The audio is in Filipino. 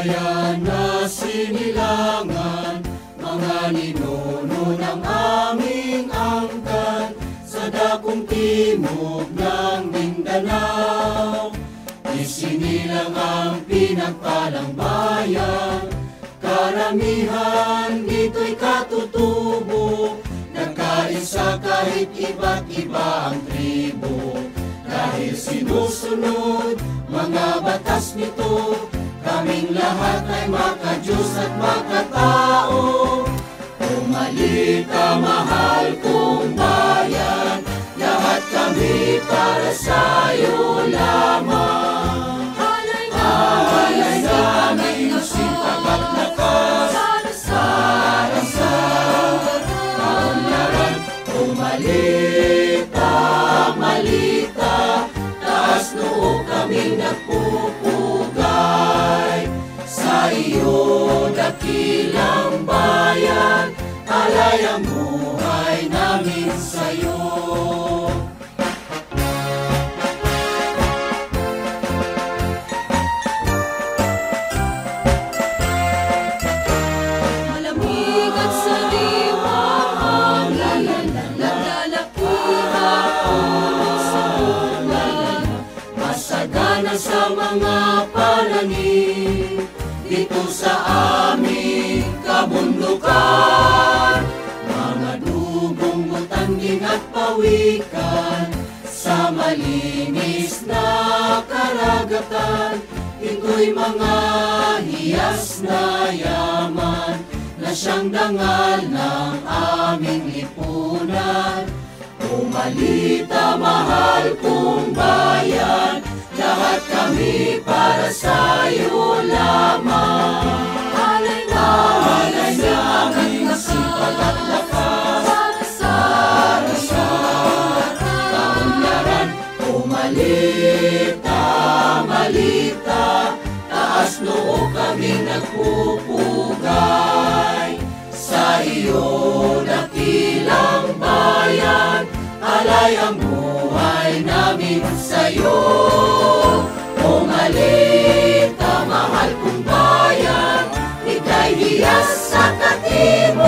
bayan na sinilangan, mga ninuno ng aming angkan, sa dakong timog ng Mindanao. Isinilang ang pinagpalang bayan, karamihan dito'y katutubo, nagkaisa kahit iba't iba ang tribo. Dahil sinusunod mga batas nito, kaming lahat ay maka-Diyos at makatao. Pumalita, mahal kong bayan, lahat kami para sa'yo lamang. Alay namin sipag at lakas para sa kaunlaran. Pumalita, malita, taas noo kaming nagpupugay. Sa iyo dakilang bayan, alay ang buhay namin sa'yo. Malamig at sariwa ang naglalakihang puno sa bunga, masagana sa mga pananim dito sa aming kabundukan. Mga dugong butanding at pawikan sa malinis na karagatan, ito'y mga hiyas na yaman na siyang dangal ng aming lipunan. Pumalita, mahal kong bayan, lahat kami para sa'yo lamang. Alay namin sipag at lakas para sa kaunlaran. Pumalita, malita, taas noo kami nagpupugay. Sa iyo dakilang bayan, alay ang buhay namin sa'yo. Pumalita, mahal kong bayan, ika'y hiyas sa katimo.